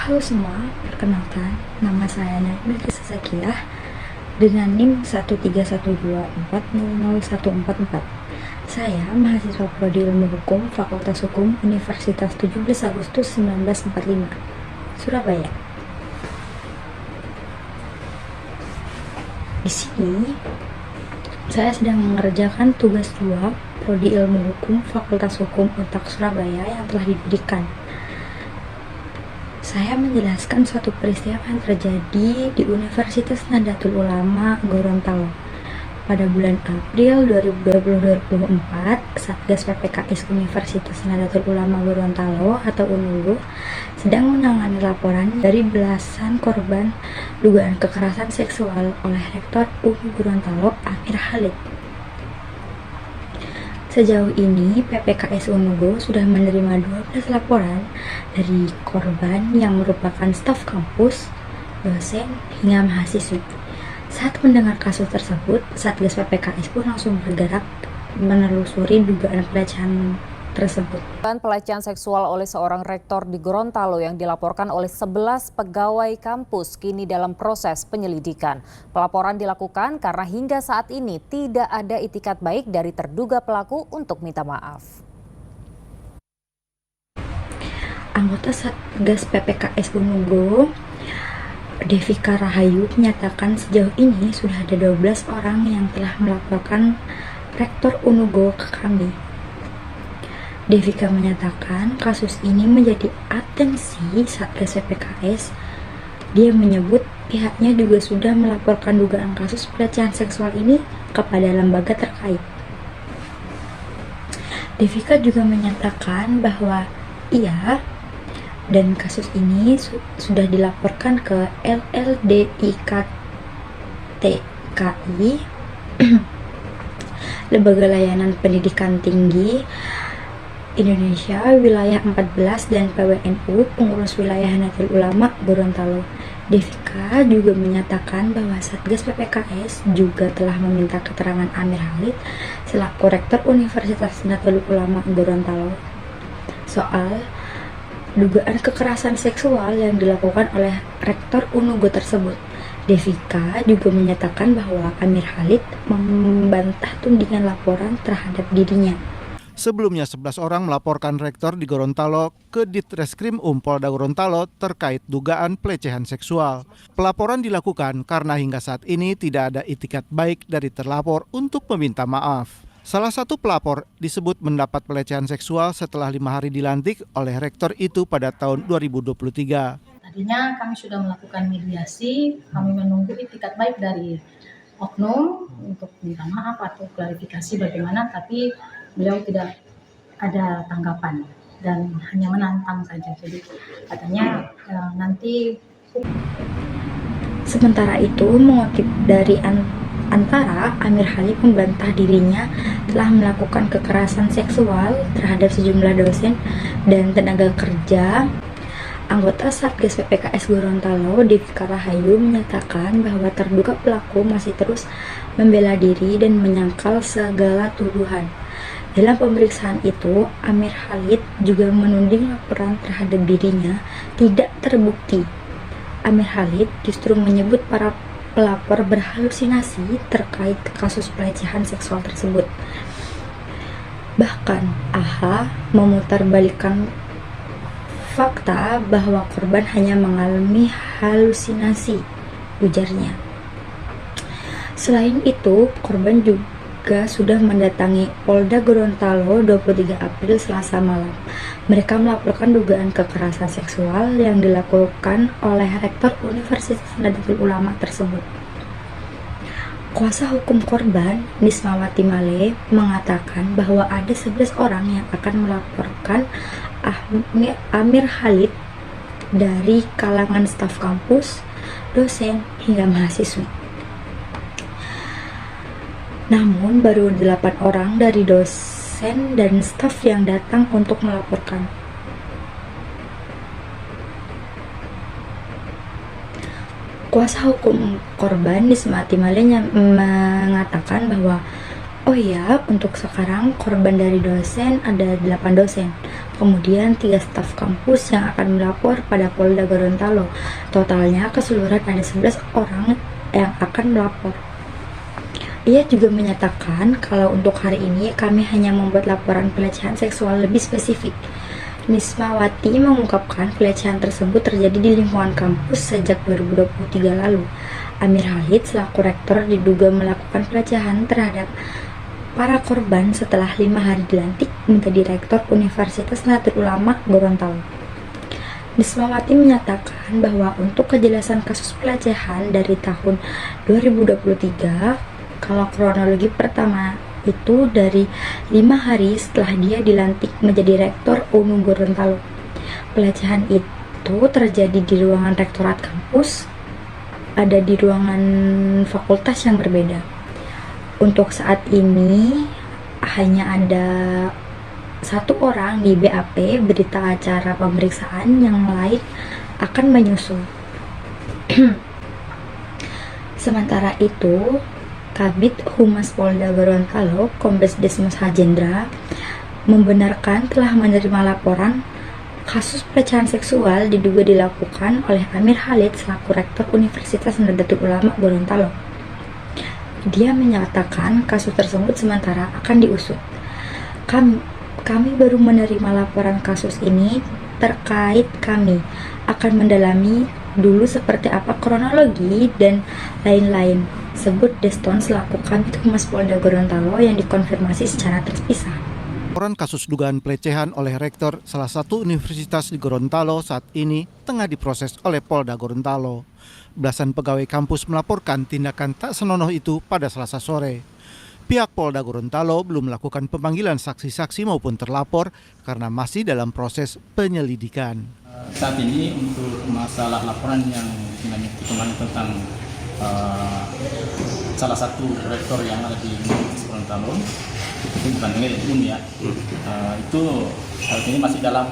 Halo semua, perkenalkan, nama saya Nabil Sakiah dengan NIM 13124000144. Saya mahasiswa Prodi Ilmu Hukum Fakultas Hukum Universitas 17 Agustus 1945, Surabaya. Di sini, saya sedang mengerjakan tugas 2 Prodi Ilmu Hukum Fakultas Hukum Untak Surabaya yang telah didirikan. Saya menjelaskan suatu peristiwa yang terjadi di Universitas Nahdlatul Ulama Gorontalo. Pada bulan April 2024, Satgas PPKS Universitas Nahdlatul Ulama Gorontalo atau UNUGO sedang menangani laporan dari belasan korban dugaan kekerasan seksual oleh Rektor UNU Gorontalo Amir Khalid. Sejauh ini, PPKS UNUGO sudah menerima 12 laporan dari korban yang merupakan staf kampus, dosen, hingga mahasiswi. Saat mendengar kasus tersebut, Satgas PPKS pun langsung bergerak menelusuri dugaan pelecehan tersebut. Pelecehan seksual oleh seorang rektor di Gorontalo yang dilaporkan oleh 11 pegawai kampus kini dalam proses penyelidikan. Pelaporan dilakukan karena hingga saat ini tidak ada itikat baik dari terduga pelaku untuk minta maaf. Anggota Satgas PPKS UNUGO, Devika Rahayu, menyatakan sejauh ini sudah ada 12 orang yang telah melaporkan Rektor UNUGO ke kami. Devika menyatakan kasus ini menjadi atensi Satgas PPKS. Dia menyebut pihaknya juga sudah melaporkan dugaan kasus pelecehan seksual ini kepada lembaga terkait. Devika juga menyatakan bahwa ia dan kasus ini sudah dilaporkan ke LLDIKTKI, Lembaga Layanan Pendidikan Tinggi Indonesia Wilayah 14 dan PWNU Pengurus Wilayah Nahdlatul Ulama Gorontalo. Devika juga menyatakan bahwa Satgas PPKS juga telah meminta keterangan Amir Khalid selaku Rektor Universitas Nahdlatul Ulama Gorontalo soal dugaan kekerasan seksual yang dilakukan oleh Rektor UNUGO tersebut. Devika juga menyatakan bahwa Amir Khalid membantah tudingan laporan terhadap dirinya. Sebelumnya 11 orang melaporkan rektor di Gorontalo ke Ditreskrim Polda Gorontalo terkait dugaan pelecehan seksual. Pelaporan dilakukan karena hingga saat ini tidak ada itikat baik dari terlapor untuk meminta maaf. Salah satu pelapor disebut mendapat pelecehan seksual setelah 5 hari dilantik oleh rektor itu pada tahun 2023. Tadinya kami sudah melakukan mediasi, kami menunggu itikat baik dari oknum untuk minta maaf atau klarifikasi bagaimana, tapi beliau tidak ada tanggapan dan hanya menantang saja. Jadi katanya nanti. Sementara itu, mengutip dari Antara, Amir Khalid membantah dirinya telah melakukan kekerasan seksual terhadap sejumlah dosen dan tenaga kerja. Anggota Satgas PPKS Gorontalo, Devika Rahayu, menyatakan bahwa terduga pelaku masih terus membela diri dan menyangkal segala tuduhan. Dalam pemeriksaan itu, Amir Khalid juga menuding laporan terhadap dirinya tidak terbukti. Amir Khalid justru menyebut para pelapor berhalusinasi terkait kasus pelecehan seksual tersebut. Bahkan, AH memutarbalikkan fakta bahwa korban hanya mengalami halusinasi, ujarnya. Selain itu, korban juga sudah mendatangi Polda Gorontalo 23 April Selasa malam. Mereka melaporkan dugaan kekerasan seksual yang dilakukan oleh Rektor Universitas Nahdlatul Ulama tersebut. Kuasa hukum korban, Nismawati Male, mengatakan bahwa ada 11 orang yang akan melaporkan Amir Khalid dari kalangan staf kampus, dosen, hingga mahasiswa. Namun baru 8 orang dari dosen dan staf yang datang untuk melaporkan. Kuasa hukum korban Nismawati Male mengatakan bahwa Oh iya, untuk sekarang korban dari dosen ada 8 dosen. Kemudian 3 staf kampus yang akan melapor pada Polda Gorontalo. Totalnya keseluruhan ada 11 orang yang akan melapor. Ia juga menyatakan kalau untuk hari ini kami hanya membuat laporan pelecehan seksual lebih spesifik. Nismawati mengungkapkan pelecehan tersebut terjadi di lingkungan kampus sejak 2023 lalu. Amir Khalid selaku rektor diduga melakukan pelecehan terhadap para korban setelah 5 hari dilantik menjadi rektor Universitas Nahdlatul Ulama Gorontalo. Nismawati menyatakan bahwa untuk kejelasan kasus pelecehan dari tahun 2023, kalau kronologi pertama itu dari 5 hari setelah dia dilantik menjadi rektor UNU Gorontalo. Pelecehan itu terjadi di ruangan rektorat kampus, ada di ruangan fakultas yang berbeda. Untuk saat ini hanya ada 1 orang di BAP, berita acara pemeriksaan yang lain akan menyusul. Sementara itu, Kabid Humas Polda Gorontalo, Kombes Desmos Hajendra, membenarkan telah menerima laporan kasus pelecehan seksual diduga dilakukan oleh Amir Khalid selaku rektor Universitas Nahdlatul Ulama Gorontalo. Dia menyatakan kasus tersebut sementara akan diusut. Kami baru menerima laporan kasus ini terkait kami akan mendalami dulu seperti apa kronologi dan lain-lain, sebut Deston selaku Kabid Humas Polda Gorontalo yang dikonfirmasi secara terpisah. Laporan kasus dugaan pelecehan oleh rektor salah satu universitas di Gorontalo saat ini tengah diproses oleh Polda Gorontalo. Belasan pegawai kampus melaporkan tindakan tak senonoh itu pada Selasa sore. Pihak Polda Gorontalo belum melakukan pemanggilan saksi-saksi maupun terlapor karena masih dalam proses penyelidikan. Saat ini untuk masalah laporan yang dinamik kemarin tentang salah satu rektor yang ada di Universitas Gorontalo, itu bukan umum ya, itu saat ini masih dalam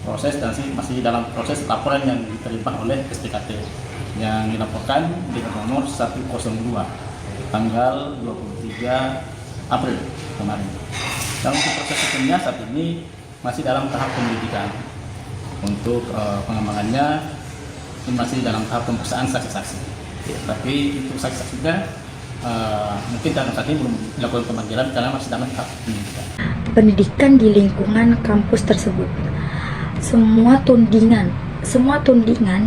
proses dan masih dalam proses laporan yang diterima oleh SPKT yang dilaporkan dengan nomor 102 tanggal 23 April kemarin. Dan untuk proses hukumnya saat ini masih dalam tahap penyelidikan. Untuk pengembangannya ini masih dalam tahap pemeriksaan saksi-saksi. Tapi untuk saksi-saksinya mungkin dalam saat ini belum dilakukan pemanggilan karena masih dalam tahap penyelidikan. Pendidikan di lingkungan kampus tersebut. Semua tudingan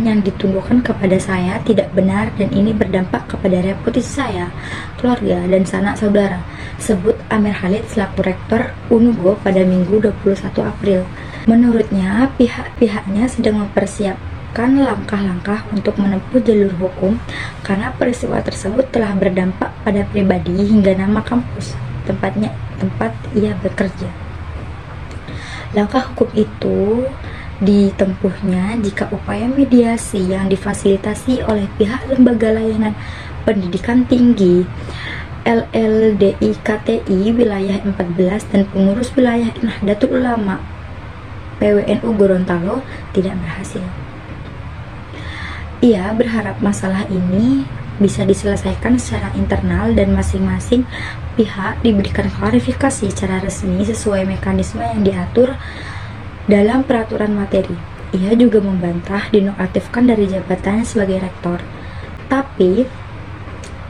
yang dituduhkan kepada saya tidak benar dan ini berdampak kepada reputasi saya, keluarga, dan sanak saudara, sebut Amir Khalid selaku rektor UNUGO pada Minggu 21 April. Menurutnya, pihaknya sedang mempersiapkan langkah-langkah untuk menempuh jalur hukum karena peristiwa tersebut telah berdampak pada pribadi hingga nama kampus, tempat ia bekerja. Langkah hukum itu ditempuhnya jika upaya mediasi yang difasilitasi oleh pihak Lembaga Layanan Pendidikan Tinggi LLDI-KTI Wilayah 14 dan pengurus wilayah Nahdlatul Ulama PWNU Gorontalo tidak berhasil. Ia berharap masalah ini bisa diselesaikan secara internal dan masing-masing pihak diberikan klarifikasi secara resmi sesuai mekanisme yang diatur dalam peraturan materi. Ia juga membantah dinonaktifkan dari jabatannya sebagai rektor, tapi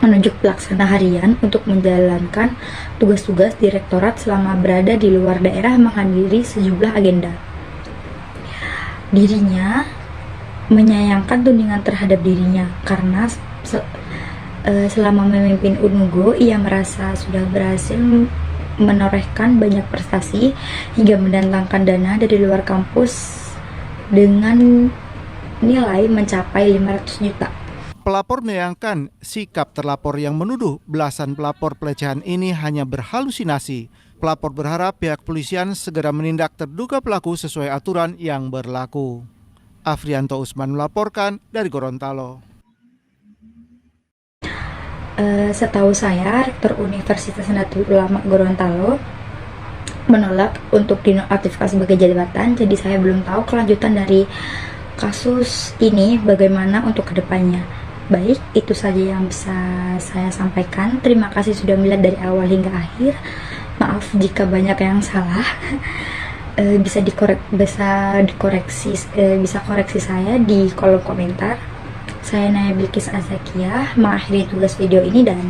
menunjuk pelaksana harian untuk menjalankan tugas-tugas di rektorat selama berada di luar daerah menghadiri sejumlah agenda. Dirinya menyayangkan tudingan terhadap dirinya karena selama memimpin UNUGO ia merasa sudah berhasil menorehkan banyak prestasi hingga mendatangkan dana dari luar kampus dengan nilai mencapai 500 juta. Pelapor menyayangkan sikap terlapor yang menuduh belasan pelapor pelecehan ini hanya berhalusinasi. Pelapor berharap pihak kepolisian segera menindak terduga pelaku sesuai aturan yang berlaku. Afrianto Usman melaporkan dari Gorontalo. Setahu saya, Rektor Universitas Nahdlatul Ulama Gorontalo menolak untuk dinonaktifkan sebagai jabatan, jadi saya belum tahu kelanjutan dari kasus ini bagaimana untuk kedepannya. Baik, itu saja yang bisa saya sampaikan. Terima kasih sudah melihat dari awal hingga akhir. Maaf jika banyak yang salah. Bisa koreksi saya di kolom komentar. Saya Naya Bilkis Azakiah mengakhiri tugas video ini dan